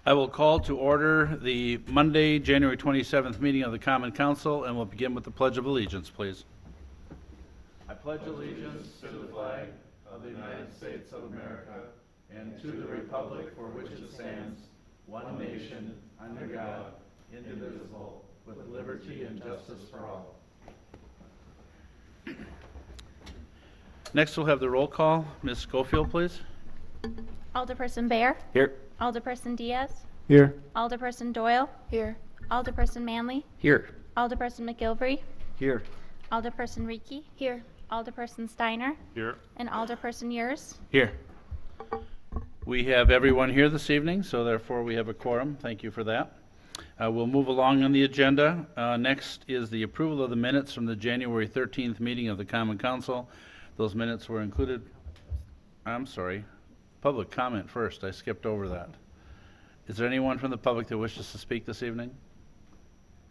I will call to order the Monday, January 27th meeting of the Common Council, and we'll begin with the Pledge of Allegiance, please. I pledge allegiance to the flag of the United States of America and to the republic for which it stands, one nation, under God, indivisible, with liberty and justice for all. Next, we'll have the roll call. Ms. Schofield, please. Alderperson Bear. Here. Alderperson Diaz. Here. Alderperson Doyle. Here. Alderperson Manley. Here. Alderperson McGilvery. Here. Alderperson Reekie. Here. Alderperson Steiner. Here. And Alderperson Yurs. Here. We have everyone here this evening, so therefore we have a quorum. Thank you for that. We'll move along on the agenda. Next is the approval of the minutes from the January 13th meeting of the Common Council. Those minutes were included. I'm sorry. Public comment first. I skipped over that. Is there anyone from the public that wishes to speak this evening?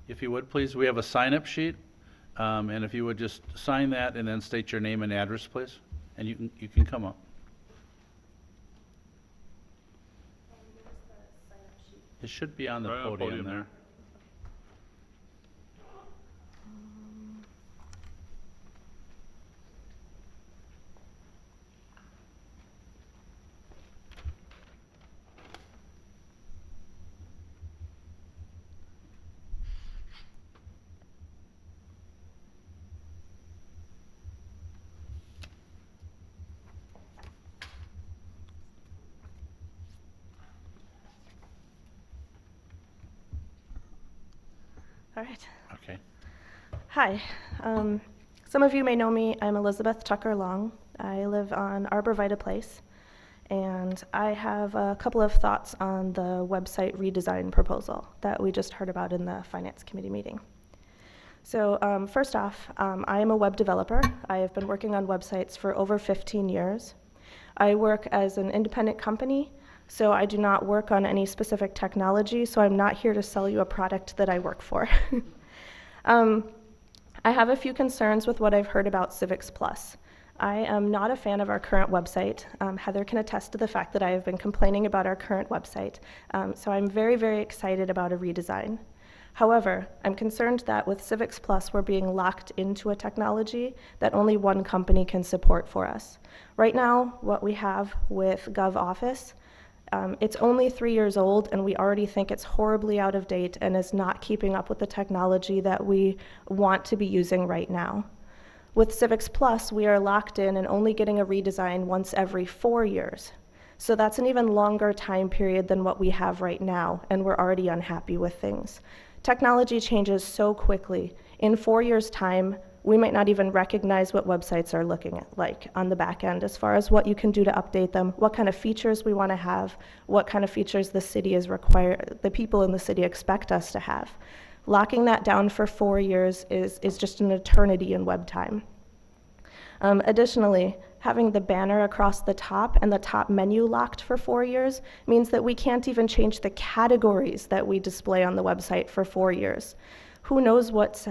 If you would, please. We have a sign-up sheet, and if you would just sign that and then state your name and address, please, and you can come up. It should be on the podium there. All right. Okay. Hi. Some of you may know me. I'm Elizabeth Tucker Long. I live on Arbor Vitae Place, and I have a couple of thoughts on the website redesign proposal that we just heard about in the Finance Committee meeting. So first off, I am a web developer. I have been working on websites for over 15 years. I work as an independent company, so I do not work on any specific technology, so I'm not here to sell you a product that I work for. I have a few concerns with what I've heard about Civics Plus. I am not a fan of our current website. Heather can attest to the fact that I have been complaining about our current website, so I'm very, very excited about a redesign. However, I'm concerned that with Civics Plus, we're being locked into a technology that only one company can support for us. Right now, what we have with GovOffice, it's only 3 years old, and we already think it's horribly out of date and is not keeping up with the technology that we want to be using right now. With Civics Plus, we are locked in and only getting a redesign once every 4 years. So that's an even longer time period than what we have right now, and we're already unhappy with things. Technology changes so quickly. In 4 years' time, we might not even recognize what websites are looking at, like on the back end, as far as what you can do to update them, what kind of features we want to have, what kind of features the city is the people in the city expect us to have. Locking that down for 4 years is just an eternity in web time. Additionally, having the banner across the top and the top menu locked for 4 years means that we can't even change the categories that we display on the website for 4 years. Who knows what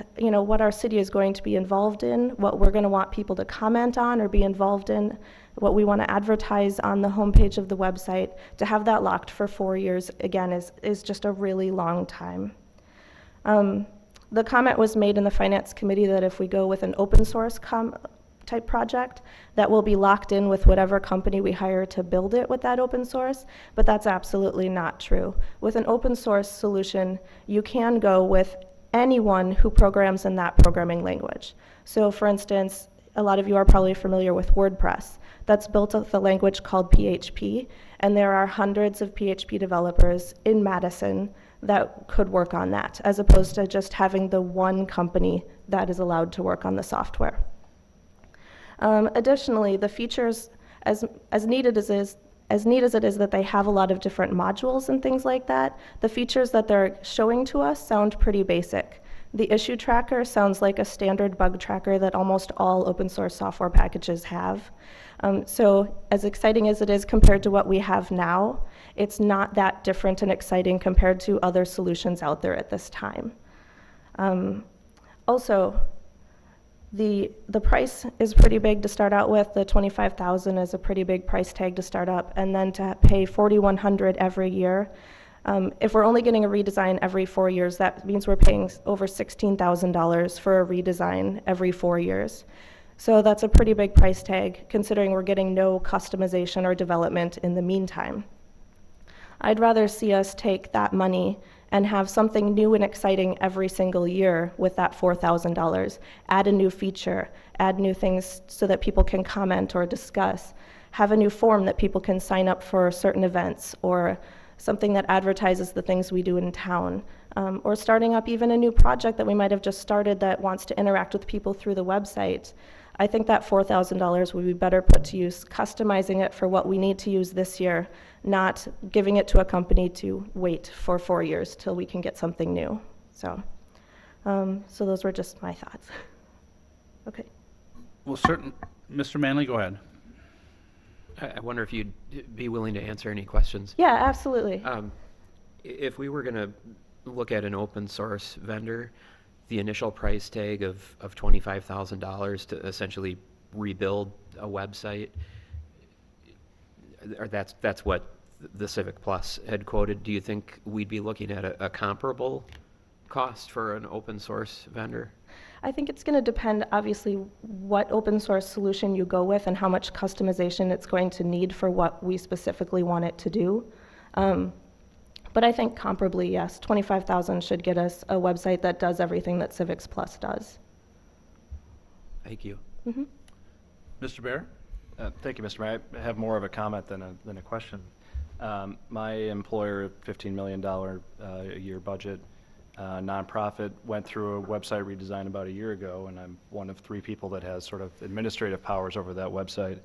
our city is going to be involved in, what we're going to want people to comment on or be involved in, what we want to advertise on the homepage of the website. To have that locked for 4 years, again, is just a really long time. The comment was made in the Finance Committee that if we go with an open source type project, that will be locked in with whatever company we hire to build it with that open source, but that's absolutely not true. With an open source solution, you can go with anyone who programs in that programming language. So for instance, a lot of you are probably familiar with WordPress. That's built with a language called PHP, and there are hundreds of PHP developers in Madison that could work on that, as opposed to just having the one company that is allowed to work on the software. Additionally, the features, as neat as it is that they have a lot of different modules and things like that, the features that they're showing to us sound pretty basic. The issue tracker sounds like a standard bug tracker that almost all open source software packages have. So as exciting as it is compared to what we have now, it's not that different and exciting compared to other solutions out there at this time. Also, the price is pretty big to start out with. The $25,000 is a pretty big price tag to start up, and then to pay $4,100 every year. If we're only getting a redesign every 4 years, that means we're paying over $16,000 for a redesign every 4 years. So that's a pretty big price tag, considering we're getting no customization or development in the meantime. I'd rather see us take that money and have something new and exciting every single year with that $4,000. Add a new feature, add new things so that people can comment or discuss, have a new form that people can sign up for certain events, or something that advertises the things we do in town, or starting up even a new project that we might have just started that wants to interact with people through the website. I think that $4,000 would be better put to use customizing it for what we need to use this year, not giving it to a company to wait for 4 years till we can get something new. So those were just my thoughts. Okay. Well, Mr. Manley, go ahead. I wonder if you'd be willing to answer any questions. Yeah, absolutely. If we were going to look at an open source vendor, the initial price tag of $25,000 to essentially rebuild a website, or that's what the Civic Plus had quoted. Do you think we'd be looking at a comparable cost for an open source vendor? I think it's going to depend, obviously, what open source solution you go with and how much customization it's going to need for what we specifically want it to do. But I think comparably, yes, $25,000 should get us a website that does everything that Civics Plus does. Thank you. Mm-hmm. Mr. Bear? Thank you, Mr. Mayor. I have more of a comment than a question. My employer, $15 million a year budget, nonprofit, went through a website redesign about a year ago, and I'm one of 3 people that has sort of administrative powers over that website.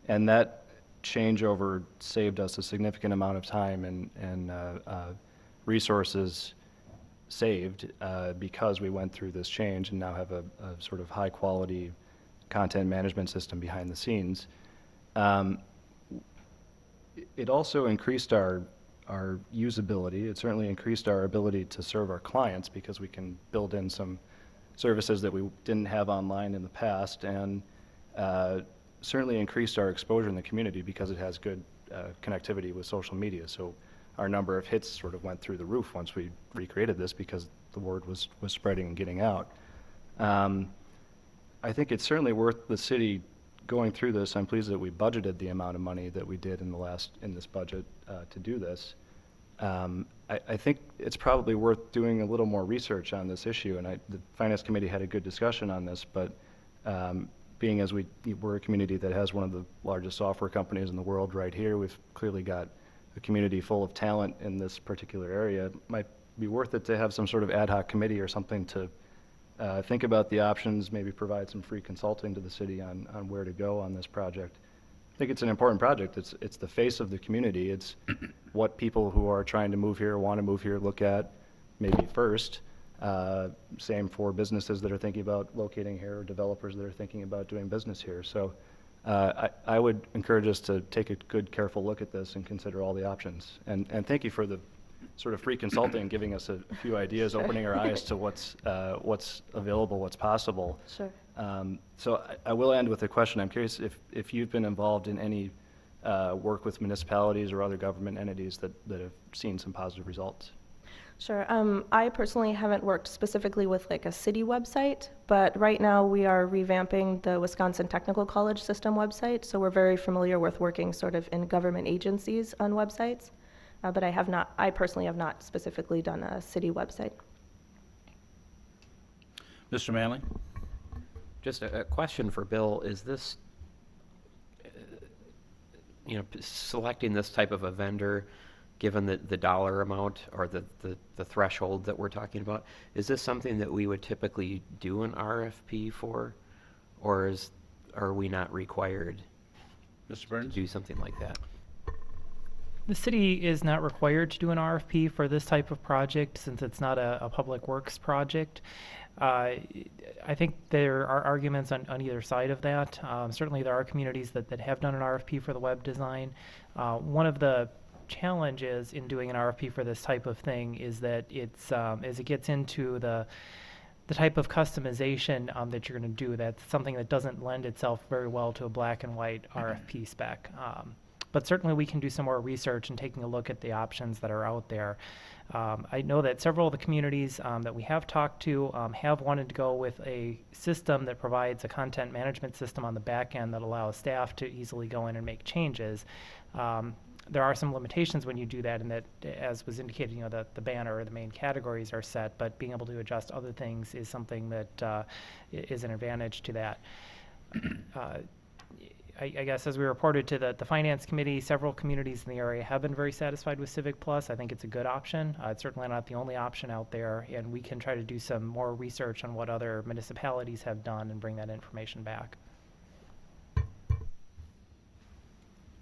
And that changeover saved us a significant amount of time and resources saved because we went through this change and now have a sort of high quality content management system behind the scenes. It also increased our usability. It certainly increased our ability to serve our clients because we can build in some services that we didn't have online in the past, and certainly increased our exposure in the community because it has good connectivity with social media. So our number of hits sort of went through the roof once we recreated this because the word was spreading and getting out. I think it's certainly worth the city going through this. I'm pleased that we budgeted the amount of money that we did in this budget to do this. I think it's probably worth doing a little more research on this issue, and the Finance Committee had a good discussion on this, but being as we're a community that has one of the largest software companies in the world right here, we've clearly got a community full of talent in this particular area. It might be worth it to have some sort of ad hoc committee or something to think about the options, maybe provide some free consulting to the city on where to go on this project. I think it's an important project. It's the face of the community. It's what people who are trying to move here, want to move here, look at maybe first. Same for businesses that are thinking about locating here, or developers that are thinking about doing business here. So I would encourage us to take a good, careful look at this and consider all the options. And thank you for the sort of free consulting, giving us a few ideas, opening our eyes to what's available, what's possible. Sure. So I will end with a question. I'm curious if you've been involved in any work with municipalities or other government entities that have seen some positive results. Sure. I personally haven't worked specifically with like a city website, but right now we are revamping the Wisconsin Technical College System website, so we're very familiar with working sort of in government agencies on websites, but I personally have not specifically done a city website. Mr. Manley? Just a question for Bill. Is this, selecting this type of a vendor, given the dollar amount or the threshold that we're talking about, is this something that we would typically do an RFP for, or are we not required Mr. to Burns? do something like that? The city is not required to do an RFP for this type of project since it's not a public works project. I think there are arguments on either side of that. Certainly there are communities that have done an RFP for the web design. One of the challenges in doing an RFP for this type of thing is that it's as it gets into the type of customization that you're going to do, that's something that doesn't lend itself very well to a black and white RFP spec. but certainly we can do some more research and taking a look at the options that are out there. I know that several of the communities that we have talked to have wanted to go with a system that provides a content management system on the back end that allows staff to easily go in and make changes. There are some limitations when you do that, and that, as was indicated, that the banner or the main categories are set, but being able to adjust other things is something that is an advantage to that. I guess as we reported to the Finance Committee, several communities in the area have been very satisfied with Civic Plus. I think it's a good option. It's certainly not the only option out there, and we can try to do some more research on what other municipalities have done and bring that information back.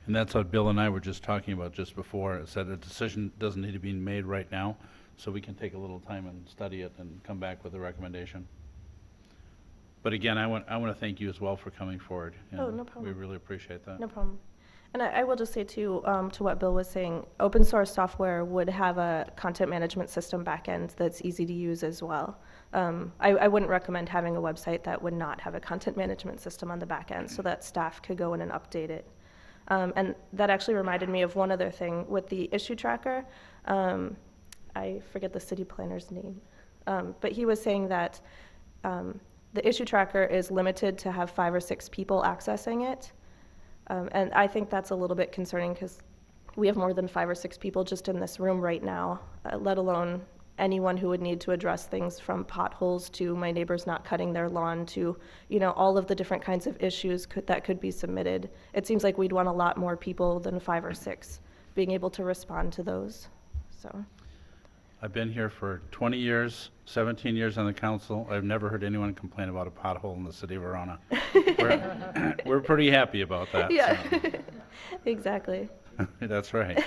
And that's what Bill and I were just talking about just before. It said a decision doesn't need to be made right now, so we can take a little time and study it and come back with a recommendation. But again, I want to thank you as well for coming forward. Oh, no problem. We really appreciate that. No problem. And I will just say too, to what Bill was saying, open source software would have a content management system backend that's easy to use as well. I wouldn't recommend having a website that would not have a content management system on the back end so that staff could go in and update it. And that actually reminded me of one other thing with the issue tracker. I forget the city planner's name, but he was saying that the issue tracker is limited to have 5 or 6 people accessing it. And I think that's a little bit concerning because we have more than 5 or 6 people just in this room right now, let alone anyone who would need to address things from potholes to my neighbors not cutting their lawn to, all of the different kinds of issues that could be submitted. It seems like we'd want a lot more people than 5 or 6 being able to respond to those. So. I've been here for 20 years, 17 years on the council. I've never heard anyone complain about a pothole in the city of Verona. We're pretty happy about that. Yeah, so. exactly. That's right.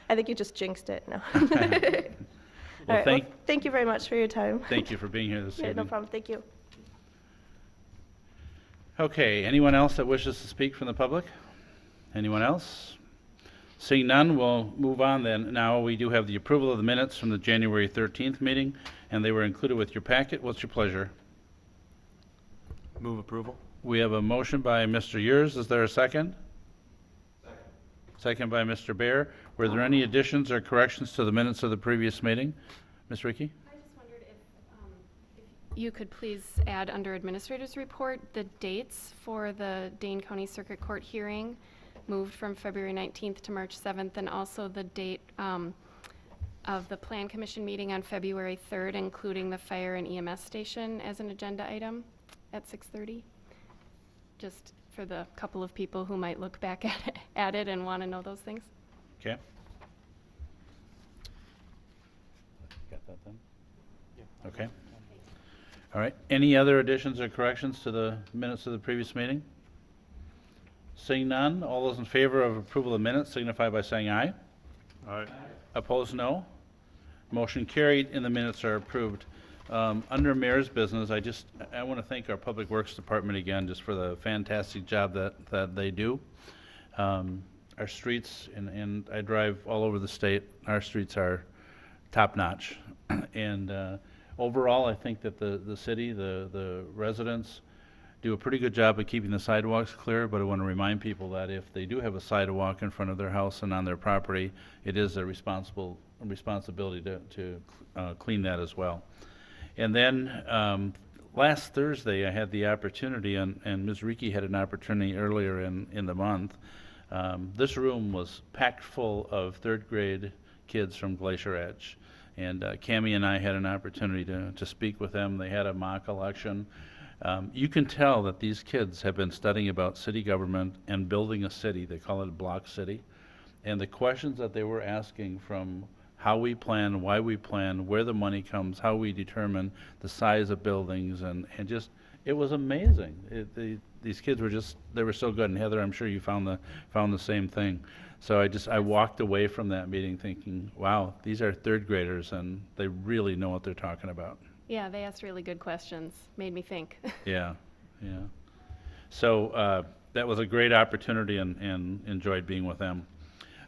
I think you just jinxed it. No. Well, All right, thank you very much for your time. Thank you for being here this Yeah, evening. no problem. Thank you. Okay, anyone else that wishes to speak from the public? Anyone else? Seeing none, we'll move on then. Now we do have the approval of the minutes from the January 13th meeting, and they were included with your packet. What's your pleasure? Move approval. We have a motion by Mr. Yurs. Is there a second? Second by Mr. Bear. Were there any additions or corrections to the minutes of the previous meeting? Ms. Ricky? I just wondered if you could please add under Administrator's Report the dates for the Dane County Circuit Court hearing moved from February 19th to March 7th, and also the date of the Plan Commission meeting on February 3rd, including the fire and EMS station as an agenda item at 6:30. Just for the couple of people who might look back at it and want to know those things. Okay. Got that then? Okay. All right. Any other additions or corrections to the minutes of the previous meeting? Seeing none, all those in favor of approval of minutes signify by saying aye. Aye. Opposed, no. Motion carried and the minutes are approved. Under Mayor's business, I want to thank our Public Works Department again just for the fantastic job that they do. Our streets, and I drive all over the state, our streets are top-notch. And overall, I think that the city, the residents, do a pretty good job of keeping the sidewalks clear, but I want to remind people that if they do have a sidewalk in front of their house and on their property, it is their responsibility to clean that as well. And then last Thursday, I had the opportunity, and Ms. Ricky had an opportunity earlier in the month. This room was packed full of third grade kids from Glacier Edge. And Cammie and I had an opportunity to speak with them. They had a mock election. You can tell that these kids have been studying about city government and building a city. They call it a block city. And the questions that they were asking, from how we plan, why we plan, where the money comes, how we determine the size of buildings, and just, it was amazing. These kids were they were so good. And Heather, I'm sure you found the same thing. So I walked away from that meeting thinking, wow, these are third graders and they really know what they're talking about. Yeah, they asked really good questions. Made me think. Yeah. So that was a great opportunity and enjoyed being with them.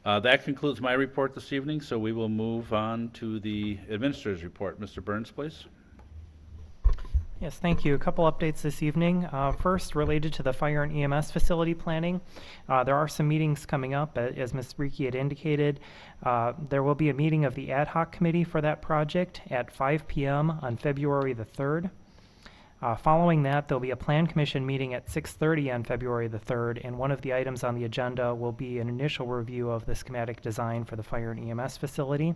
That concludes my report this evening, so we will move on to the administrator's report. Mr. Burns, please. Yes, thank you. A couple updates this evening. First, related to the fire and EMS facility planning, there are some meetings coming up. As Ms. Reekie had indicated, there will be a meeting of the ad hoc committee for that project at 5 p.m. on February the 3rd. Following that, there'll be a Plan Commission meeting at 6:30 on February the 3rd, and one of the items on the agenda will be an initial review of the schematic design for the fire and EMS facility.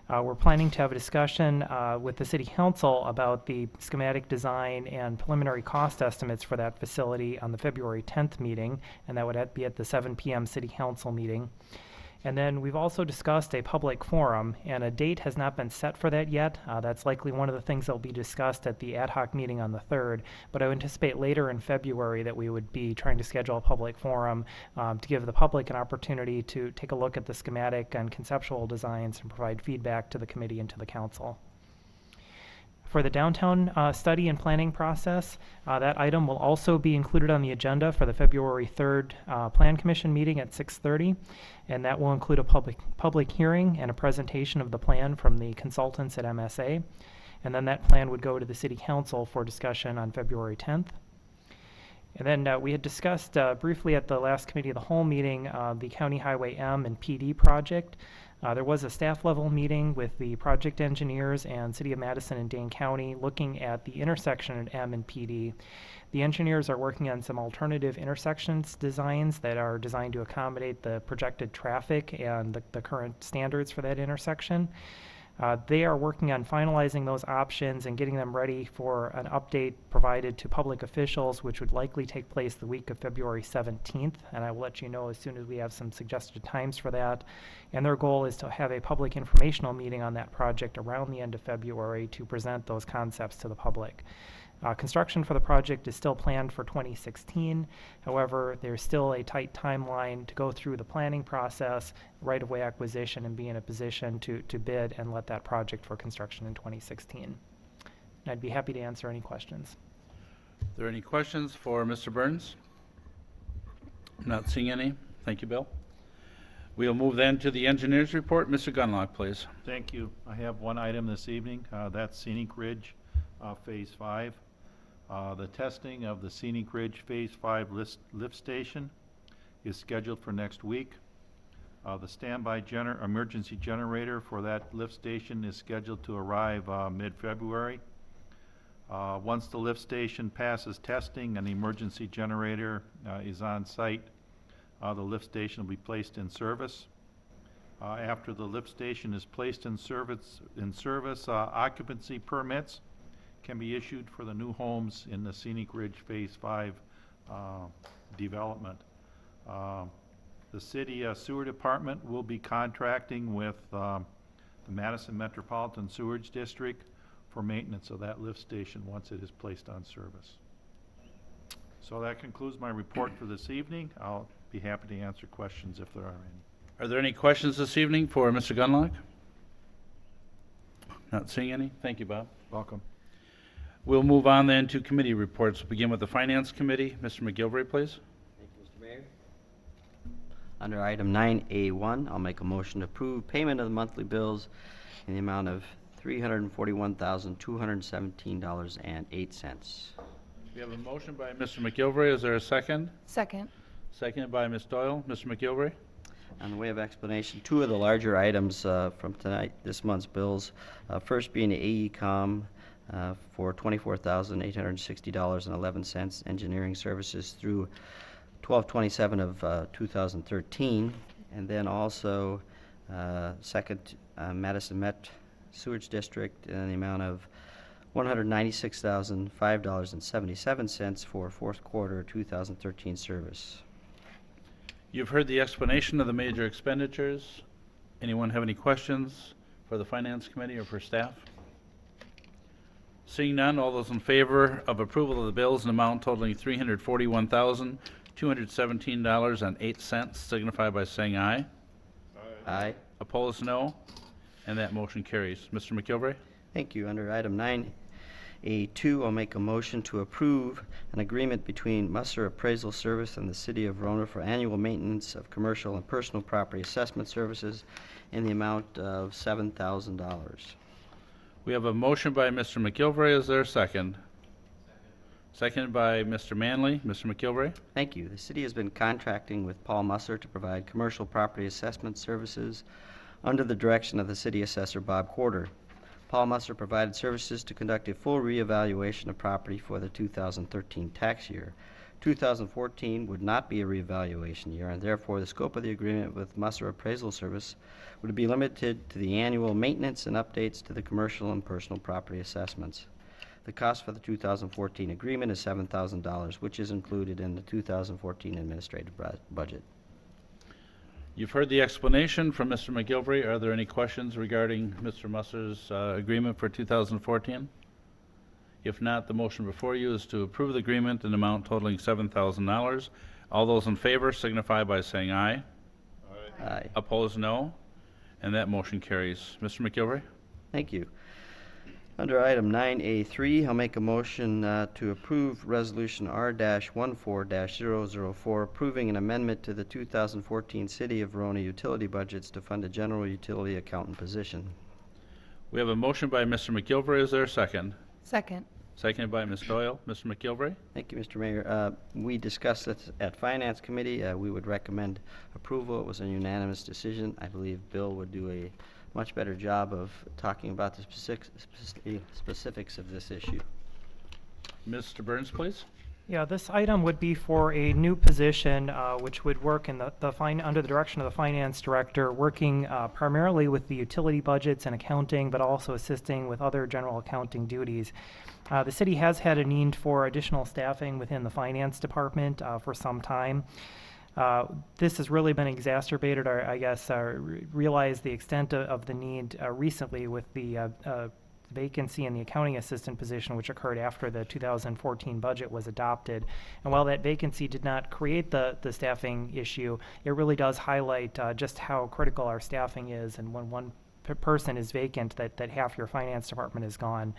We're planning to have a discussion with the City Council about the schematic design and preliminary cost estimates for that facility on the February 10th meeting, and that would be at the 7 p.m. City Council meeting. And then we've also discussed a public forum, and a date has not been set for that yet. That's likely one of the things that will be discussed at the ad hoc meeting on the 3rd, but I would anticipate later in February that we would be trying to schedule a public forum to give the public an opportunity to take a look at the schematic and conceptual designs and provide feedback to the committee and to the council. For the downtown study and planning process, that item will also be included on the agenda for the February 3rd Plan Commission meeting at 6:30, and that will include a public hearing and a presentation of the plan from the consultants at MSA, and then that plan would go to the City Council for discussion on February 10th. And then we had discussed briefly at the last Committee of the Whole meeting the County Highway M and PD project. There was a staff level meeting with the project engineers and City of Madison and Dane County looking at the intersection at M and PD. The engineers are working on some alternative intersections designs that are designed to accommodate the projected traffic and the current standards for that intersection. They are working on finalizing those options and getting them ready for an update provided to public officials, which would likely take place the week of February 17th, and I will let you know as soon as we have some suggested times for that. And their goal is to have a public informational meeting on that project around the end of February to present those concepts to the public. Construction for the project is still planned for 2016. However, there's still a tight timeline to go through the planning process, right-of-way acquisition, and be in a position to bid and let that project for construction in 2016. And I'd be happy to answer any questions. Are there any questions for Mr. Burns? I'm not seeing any. Thank you, Bill. We'll move then to the engineer's report. Mr. Gunlock, please. Thank you. I have one item this evening. That's Scenic Ridge Phase 5. The testing of the Scenic Ridge Phase 5 lift station is scheduled for next week. The standby emergency generator for that lift station is scheduled to arrive mid-February. Once the lift station passes testing and the emergency generator is on site, the lift station will be placed in service. After the lift station is placed in service, occupancy permits can be issued for the new homes in the Scenic Ridge Phase 5 development. The city sewer department will be contracting with the Madison Metropolitan Sewerage District for maintenance of that lift station once it is placed on service. So that concludes my report for this evening. I'll be happy to answer questions if there are any. Are there any questions this evening for Mr. Gunlock? Not seeing any. Thank you, Bob. Welcome. We'll move on then to committee reports. We'll begin with the Finance Committee. Mr. McGilvery, please. Thank you, Mr. Mayor. Under item 9A1, I'll make a motion to approve payment of the monthly bills in the amount of $341,217.08. We have a motion by Mr. McGilvery. Is there a second? Second. Seconded by Ms. Doyle. Mr. McGilvery? On the way of explanation, two of the larger items from this month's bills, first being the AECom for $24,860.11 engineering services through 12/27 of 2013, and then also second Madison Met Sewage District in the amount of $196,005.77 for fourth quarter 2013 service. You've heard the explanation of the major expenditures. Anyone have any questions for the Finance Committee or for staff? Seeing none, all those in favor of approval of the bills in amount totaling $341,217.08 signify by saying aye. Aye. Opposed, no. And that motion carries. Mr. McGilvery? Thank you. Under item 9A2, I'll make a motion to approve an agreement between Musser Appraisal Service and the City of Verona for annual maintenance of commercial and personal property assessment services in the amount of $7,000. We have a motion by Mr. McGilvery. Is there a second? Seconded by Mr. Manley. Mr. McGilvray? Thank you. The city has been contracting with Paul Musser to provide commercial property assessment services under the direction of the city assessor Bob Quarter. Paul Musser provided services to conduct a full reevaluation of property for the 2013 tax year. 2014 would not be a reevaluation year, and therefore the scope of the agreement with Musser Appraisal Service would be limited to the annual maintenance and updates to the commercial and personal property assessments. The cost for the 2014 agreement is $7,000, which is included in the 2014 administrative budget. You've heard the explanation from Mr. McGilvray. Are there any questions regarding Mr. Musser's agreement for 2014? If not, the motion before you is to approve the agreement in an amount totaling $7,000. All those in favor signify by saying aye. Aye. Opposed, no. And that motion carries. Mr. McGilvray? Thank you. Under item 9A3, I'll make a motion to approve Resolution R-14-004, approving an amendment to the 2014 City of Verona utility budgets to fund a general utility accountant position. We have a motion by Mr. McGilvray. Is there a second? Second. Seconded by Ms. Doyle. Mr. McGilvray? Thank you, Mr. Mayor. We discussed this at Finance Committee. We would recommend approval. It was a unanimous decision. I believe Bill would do a much better job of talking about the specifics of this issue. Mr. Burns, please. Yeah, this item would be for a new position, which would work in under the direction of the finance director, working primarily with the utility budgets and accounting, but also assisting with other general accounting duties. The city has had a need for additional staffing within the finance department for some time. This has really been exacerbated, or I guess realized the extent of the need recently with the vacancy in the accounting assistant position, which occurred after the 2014 budget was adopted. And while that vacancy did not create the staffing issue, it really does highlight just how critical our staffing is, and when one person is vacant, that half your finance department is gone.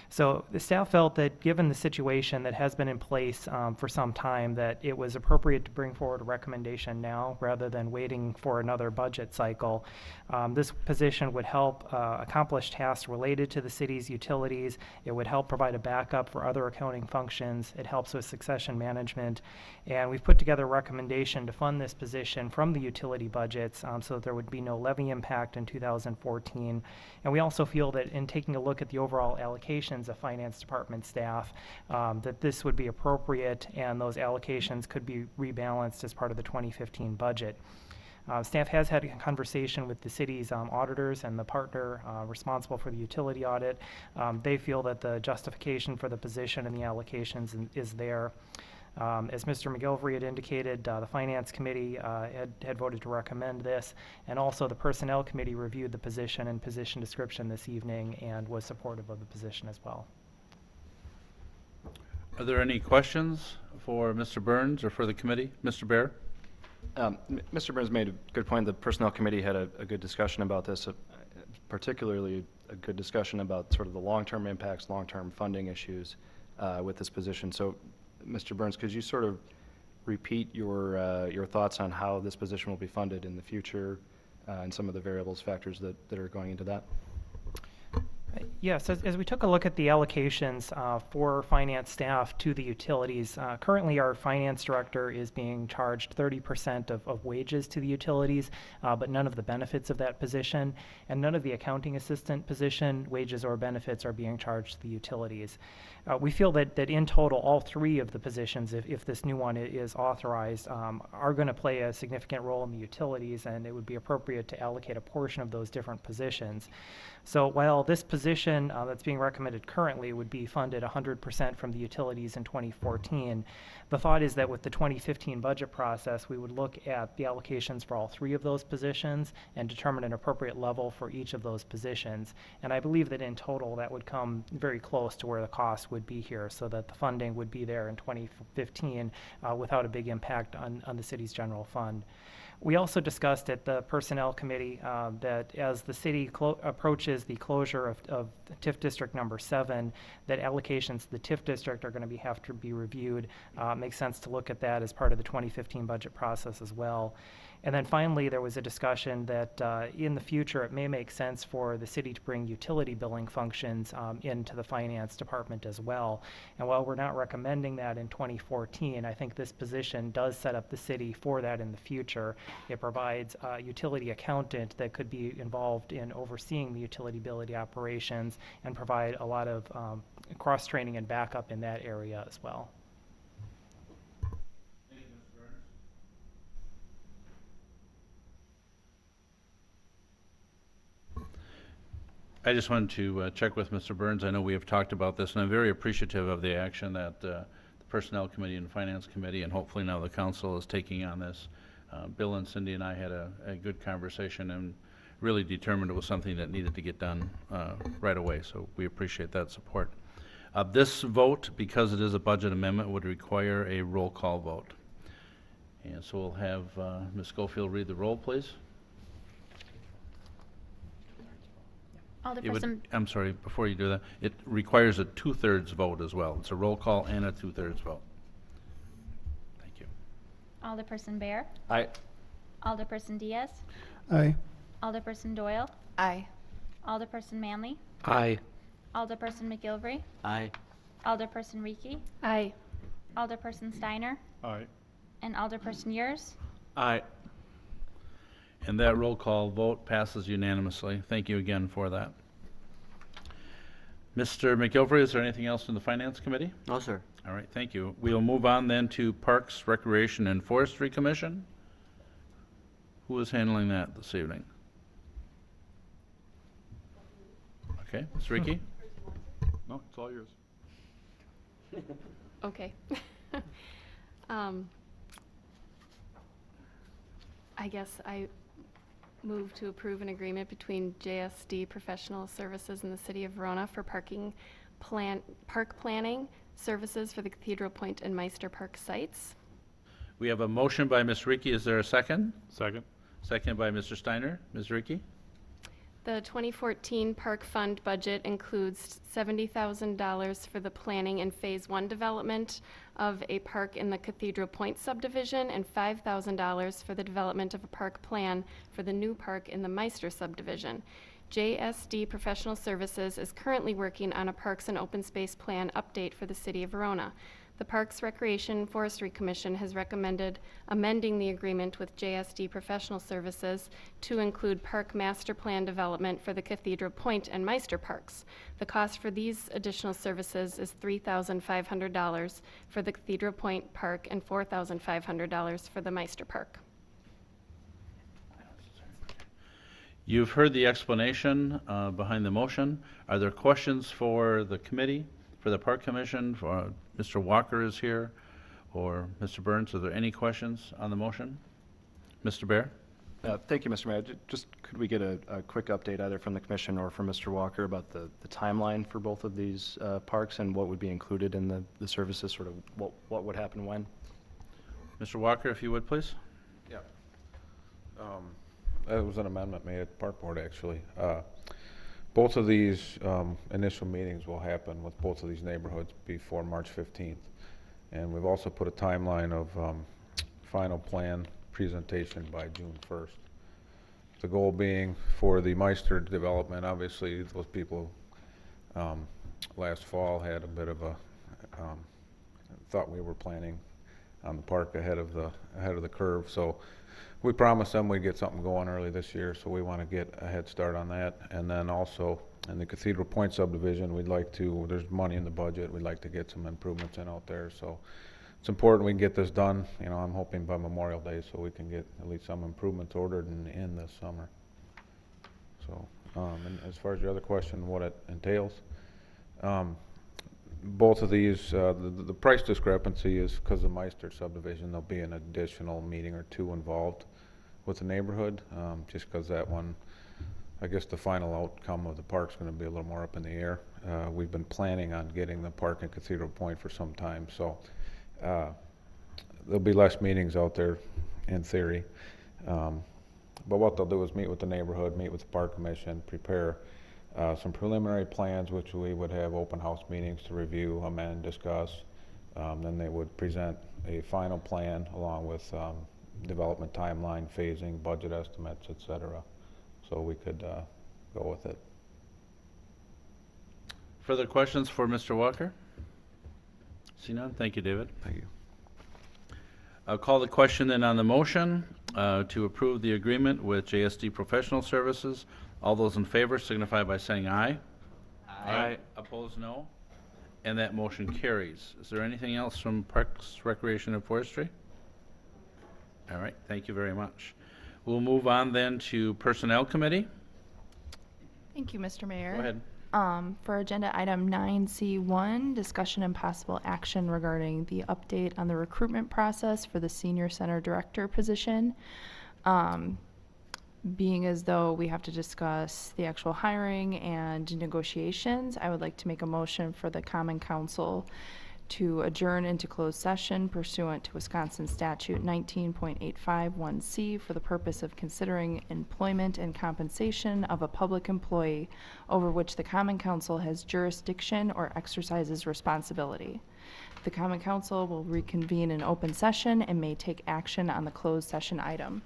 So the staff felt that given the situation that has been in place for some time, that it was appropriate to bring forward a recommendation now rather than waiting for another budget cycle. This position would help accomplish tasks related to the city's utilities. It would help provide a backup for other accounting functions. It helps with succession management. And we've put together a recommendation to fund this position from the utility budgets so that there would be no levy impact in 2014. And we also feel that in taking a look at the overall allocations of finance department staff, that this would be appropriate and those allocations could be rebalanced as part of the 2015 budget. Staff has had a conversation with the city's auditors and the partner responsible for the utility audit. They feel that the justification for the position and the allocations is there. As Mr. McGilvray had indicated, the Finance Committee had voted to recommend this, and also the Personnel Committee reviewed the position and position description this evening and was supportive of the position as well. Are there any questions for Mr. Burns or for the committee? Mr. Bear? Mr. Burns made a good point. The Personnel Committee had a good discussion about this, particularly a good discussion about sort of the long-term impacts, long-term funding issues with this position. So, Mr. Burns, could you sort of repeat your thoughts on how this position will be funded in the future and some of the variables, factors that are going into that? Yes, as we took a look at the allocations for finance staff to the utilities, currently our finance director is being charged 30% of wages to the utilities, but none of the benefits of that position, and none of the accounting assistant position wages or benefits are being charged to the utilities. We feel that in total, all three of the positions, if this new one is authorized, are going to play a significant role in the utilities, and it would be appropriate to allocate a portion of those different positions. So while this position that's being recommended currently would be funded 100% from the utilities in 2014, the thought is that with the 2015 budget process, we would look at the allocations for all three of those positions and determine an appropriate level for each of those positions. And I believe that in total that would come very close to where the cost would be here, so that the funding would be there in 2015 without a big impact on the city's general fund. We also discussed at the Personnel Committee that as the city approaches the closure of TIF District number 7, that allocations to the TIF District are going to have to be reviewed. Makes sense to look at that as part of the 2015 budget process as well. And then finally, there was a discussion that in the future, it may make sense for the city to bring utility billing functions into the finance department as well. And while we're not recommending that in 2014, I think this position does set up the city for that in the future. It provides a utility accountant that could be involved in overseeing the utility billing operations and provide a lot of cross-training and backup in that area as well. I just wanted to check with Mr. Burns. I know we have talked about this, and I'm very appreciative of the action that the Personnel Committee and Finance Committee, and hopefully now the Council, is taking on this. Bill and Cindy and I had a good conversation and really determined it was something that needed to get done right away, so we appreciate that support. This vote, because it is a budget amendment, would require a roll call vote. And so we'll have Ms. Schofield read the roll, please. I'm sorry, before you do that, it requires a 2/3 vote as well. It's a roll call and a 2/3 vote. Thank you. Alderperson Bear. Aye. Alderperson Diaz. Aye. Alderperson Doyle. Aye. Alderperson Manley. Aye. Alderperson McGilvery. Aye. Alderperson Reekie. Aye. Alderperson Steiner. Aye. And Alderperson Yurs. Aye. And that roll call vote passes unanimously. Thank you again for that. Mr. McGilvery, is there anything else in the Finance Committee? No, sir. All right, thank you. We'll move on then to Parks, Recreation, and Forestry Commission. Who is handling that this evening? Okay, Ms. Reekie? No, it's all yours. Okay. I guess I move to approve an agreement between JSD Professional Services and the City of Verona for park planning services for the Cathedral Point and Meister Park sites. We have a motion by Ms. Reekie. Is there a second? Second. Second by Mr. Steiner. Ms. Reekie? The 2014 Park Fund budget includes $70,000 for the planning and Phase 1 development of a park in the Cathedral Point subdivision and $5,000 for the development of a park plan for the new park in the Meister subdivision. JSD Professional Services is currently working on a Parks and Open Space Plan update for the City of Verona. The Parks, Recreation, and Forestry Commission has recommended amending the agreement with JSD Professional Services to include park master plan development for the Cathedral Point and Meister parks. The cost for these additional services is $3,500 for the Cathedral Point Park and $4,500 for the Meister Park. You've heard the explanation behind the motion. Are there questions for the committee, for the Park Commission? For Mr. Walker is here, or Mr. Burns. Are there any questions on the motion? Mr. Bear? Thank you, Mr. Mayor. Just could we get a quick update either from the commission or from Mr. Walker about the timeline for both of these parks and what would be included in the services, sort of what would happen when? Mr. Walker, if you would, please. Yeah. That was an amendment made at the Park Board, actually. Both of these initial meetings will happen with both of these neighborhoods before March 15th. And we've also put a timeline of final plan presentation by June 1st. The goal being for the Meister development, obviously those people last fall had a bit of a, thought we were planning on the park ahead of the curve. So we promised them we'd get something going early this year, so we want to get a head start on that. And then also in the Cathedral Point subdivision, we'd like to, there's money in the budget, we'd like to get some improvements in out there. So it's important we can get this done. You know, I'm hoping by Memorial Day so we can get at least some improvements ordered and in this summer. So, and as far as your other question, what it entails, both of these, the price discrepancy is because of Meister subdivision. There'll be an additional meeting or two involved with the neighborhood, just because that one, I guess the final outcome of the park's going to be a little more up in the air. We've been planning on getting the park in Cathedral Point for some time, so there'll be less meetings out there in theory. But what they'll do is meet with the neighborhood, meet with the Park Commission, prepare some preliminary plans, which we would have open house meetings to review, amend, discuss. Then they would present a final plan along with development timeline, phasing, budget estimates, et cetera. So we could go with it. Further questions for Mr. Walker? See none? Thank you, David. Thank you. I'll call the question then on the motion to approve the agreement with JSD Professional Services. All those in favor signify by saying aye. Aye. Opposed, no. And that motion carries. Is there anything else from Parks, Recreation, and Forestry? All right, thank you very much. We'll move on then to Personnel Committee. Thank you, Mr. Mayor. Go ahead. For agenda item 9C1, discussion and possible action regarding the update on the recruitment process for the Senior Center Director position. Being as though we have to discuss the actual hiring and negotiations, I would like to make a motion for the Common Council to adjourn into closed session pursuant to Wisconsin Statute 19.851C for the purpose of considering employment and compensation of a public employee over which the Common Council has jurisdiction or exercises responsibility. The Common Council will reconvene in open session and may take action on the closed session item.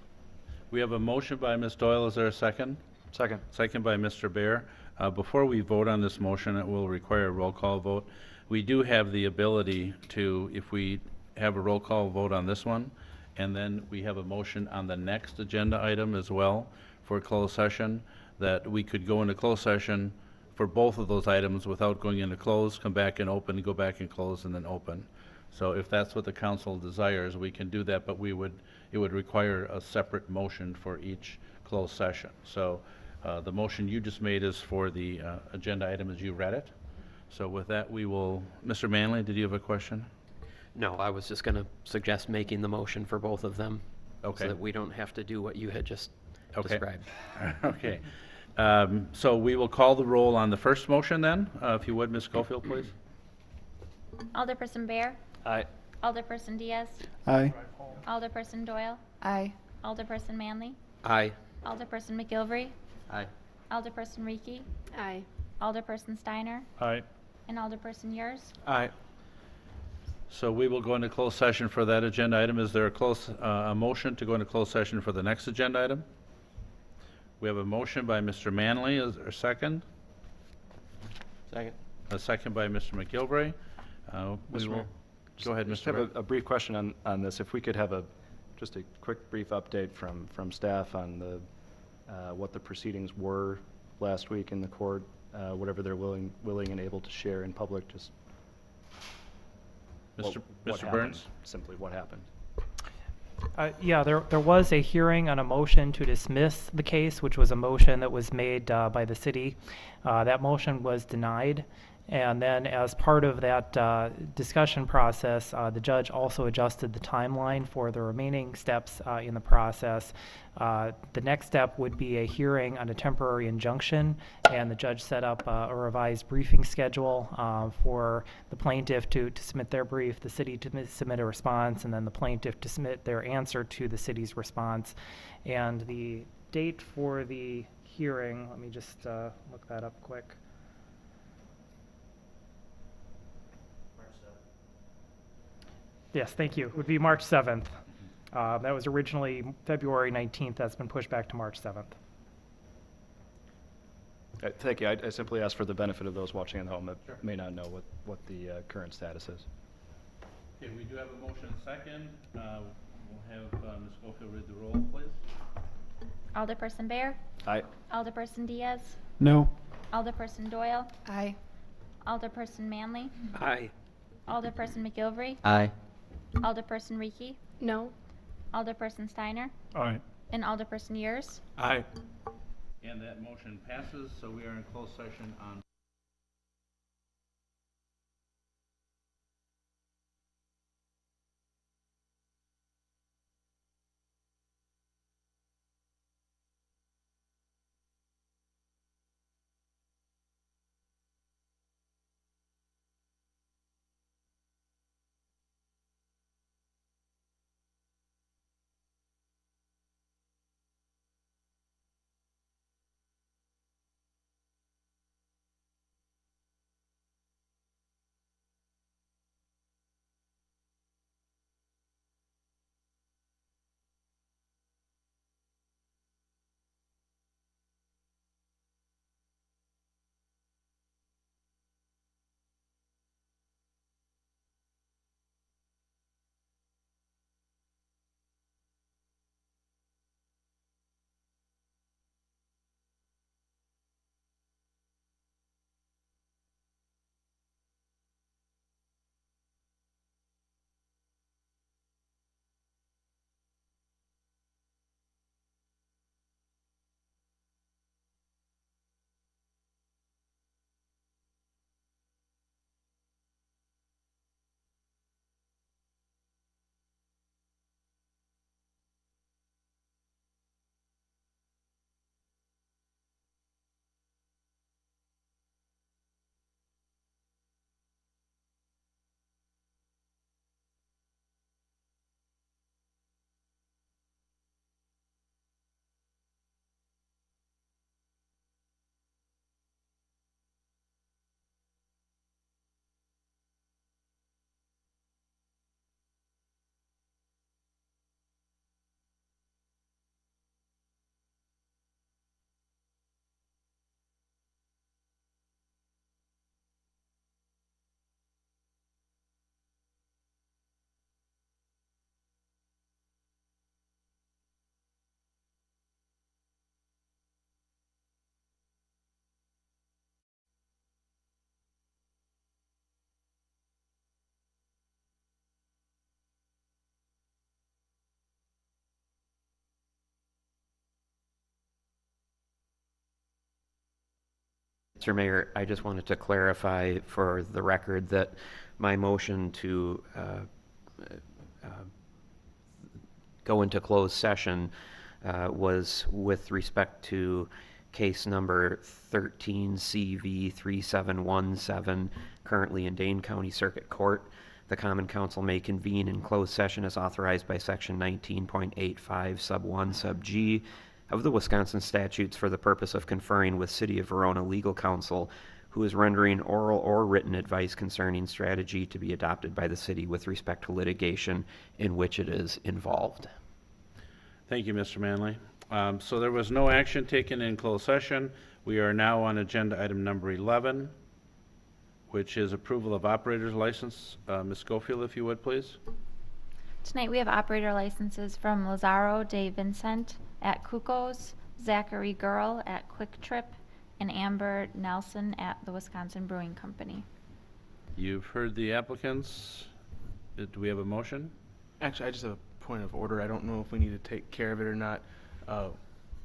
We have a motion by Ms. Doyle. Is there a second? Second. Second by Mr. Bear. Before we vote on this motion, it will require a roll call vote. We do have the ability to, if we have a roll call vote on this one, and then we have a motion on the next agenda item as well for closed session, that we could go into closed session for both of those items without going into close, come back and open, go back and close, and then open. So if that's what the council desires, we can do that, but it would require a separate motion for each closed session. So the motion you just made is for the agenda item as you read it. So with that, we will, Mr. Manley, did you have a question? No, I was just going to suggest making the motion for both of them. Okay. So that we don't have to do what you had just described. Okay. So we will call the roll on the first motion then. If you would, Ms. Schofield, please. Alderperson Bear. Aye. Alderperson Diaz. Aye. Alderperson Doyle. Aye. Alderperson Manley. Aye. Alderperson McGilvery. Aye. Alderperson Reekie. Aye. Alderperson Steiner. Aye. And Alderperson Yours. Aye. So we will go into closed session for that agenda item. Is there a motion to go into closed session for the next agenda item? We have a motion by Mr. Manley. Is there a second? Second. A second by Mr. McGilvery. We will. Go ahead, Just Mr. have Bear. a brief question on this. If we could have just a quick brief update from staff on what the proceedings were last week in the court, whatever they're willing and able to share in public, just Mr. what Mr. happened, Burns? simply what happened. Yeah, there was a hearing on a motion to dismiss the case, which was a motion that was made by the city. That motion was denied. And then as part of that discussion process, the judge also adjusted the timeline for the remaining steps in the process. The next step would be a hearing on a temporary injunction, and the judge set up a revised briefing schedule for the plaintiff to submit their brief, the city to submit a response, and then the plaintiff to submit their answer to the city's response. And the date for the hearing, let me just look that up quick. Yes, thank you. It would be March 7th. That was originally February 19th. That's been pushed back to March 7th. Thank you. I simply ask for the benefit of those watching at home that may not know what the current status is. Okay, we do have a motion second. We'll have Ms. Schofield read the roll, please. Alderperson Bear. Aye. Alderperson Diaz. No. Alderperson Doyle. Aye. Alderperson Manley. Aye. Alderperson McGilvery. Aye. Alderperson Reekie. No. Alderperson Steiner. Aye. And Alderperson Yours. Aye. And that motion passes, so we are in closed session on Mr. Mayor, I just wanted to clarify for the record that my motion to go into closed session was with respect to case number 13CV3717, currently in Dane County Circuit Court. The Common Council may convene in closed session as authorized by Section 19.85 Sub 1 Sub G of the Wisconsin statutes for the purpose of conferring with City of Verona legal counsel, who is rendering oral or written advice concerning strategy to be adopted by the city with respect to litigation in which it is involved. Thank you, Mr. Manley. So there was no action taken in closed session. We are now on agenda item number 11, which is approval of operator's license. Ms. Schofield, if you would, please. Tonight we have operator licenses from Lazaro de Vincent at Cuco's, Zachary Girl at Quick Trip, and Amber Nelson at the Wisconsin Brewing Company. You've heard the applicants. Do we have a motion? Actually, I just have a point of order. I don't know if we need to take care of it or not.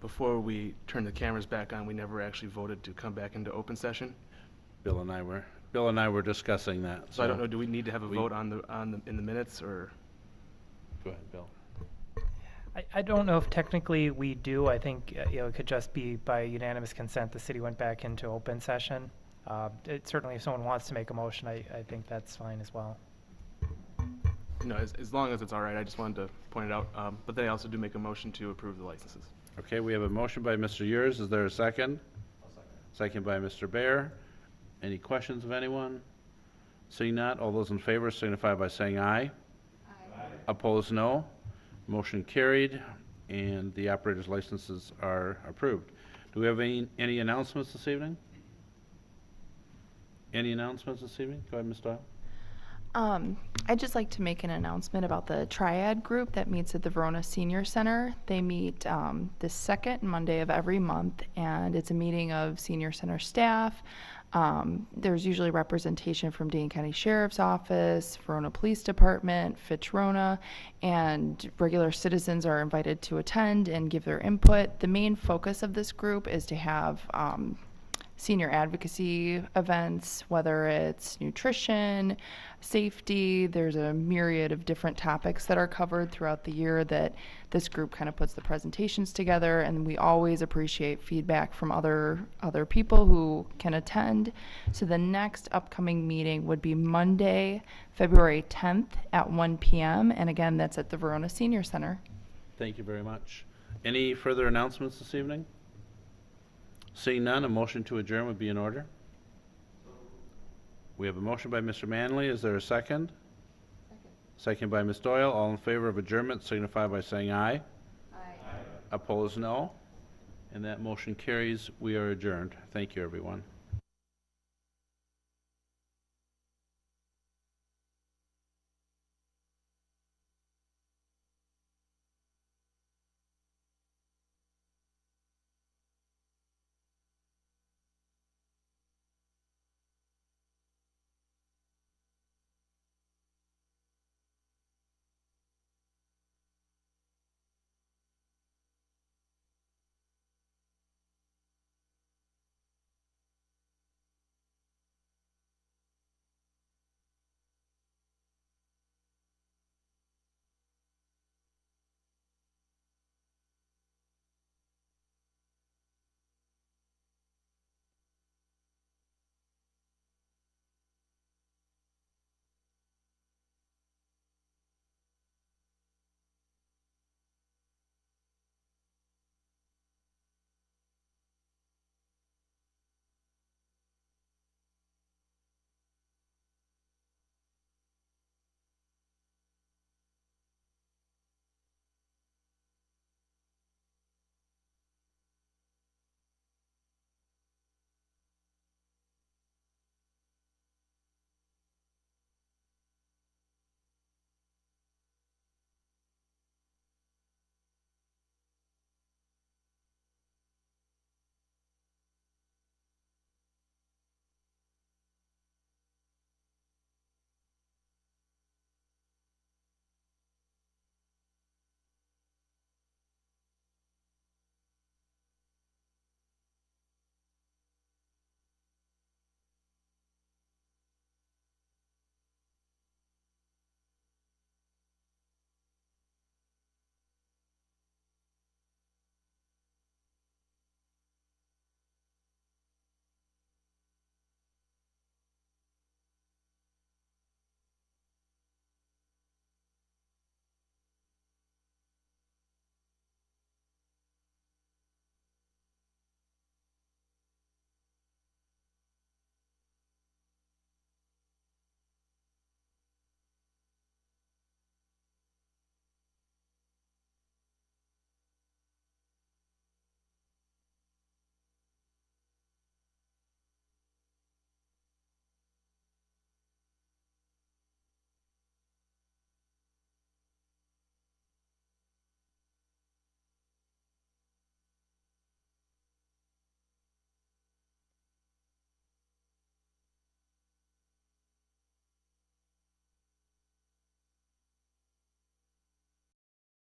Before we turn the cameras back on, we never actually voted to come back into open session. Bill and I were discussing that. So I don't know, do we need to have a vote in the minutes, or? Go ahead, Bill. I don't know if technically we do. I think it could just be by unanimous consent the city went back into open session. Certainly if someone wants to make a motion, I think that's fine as well. No, as long as it's all right, I just wanted to point it out. But then I also do make a motion to approve the licenses. Okay, we have a motion by Mr. Yurs. Is there a second? Second by Mr. Bear. Any questions of anyone? Seeing not, all those in favor signify by saying aye. Aye. Opposed, no. Motion carried, and the operator's licenses are approved. Do we have any announcements this evening? Any announcements this evening? Go ahead, Ms. Doyle. I'd just like to make an announcement about the Triad group that meets at the Verona Senior Center. They meet the second Monday of every month, and it's a meeting of Senior Center staff. There's usually representation from Dane County Sheriff's Office, Verona Police Department, Fitch Rona, and regular citizens are invited to attend and give their input. The main focus of this group is to have senior advocacy events, whether it's nutrition, safety. There's a myriad of different topics that are covered throughout the year that this group kind of puts the presentations together, and we always appreciate feedback from other people who can attend. So the next upcoming meeting would be Monday, February 10th at 1 p.m. And again, that's at the Verona Senior Center. Thank you very much. Any further announcements this evening? Seeing none, a motion to adjourn would be in order. We have a motion by Mr. Manley. Is there a second? Second by Ms. Doyle. All in favor of adjournment signify by saying aye. Aye. Opposed, no. And that motion carries. We are adjourned. Thank you, everyone.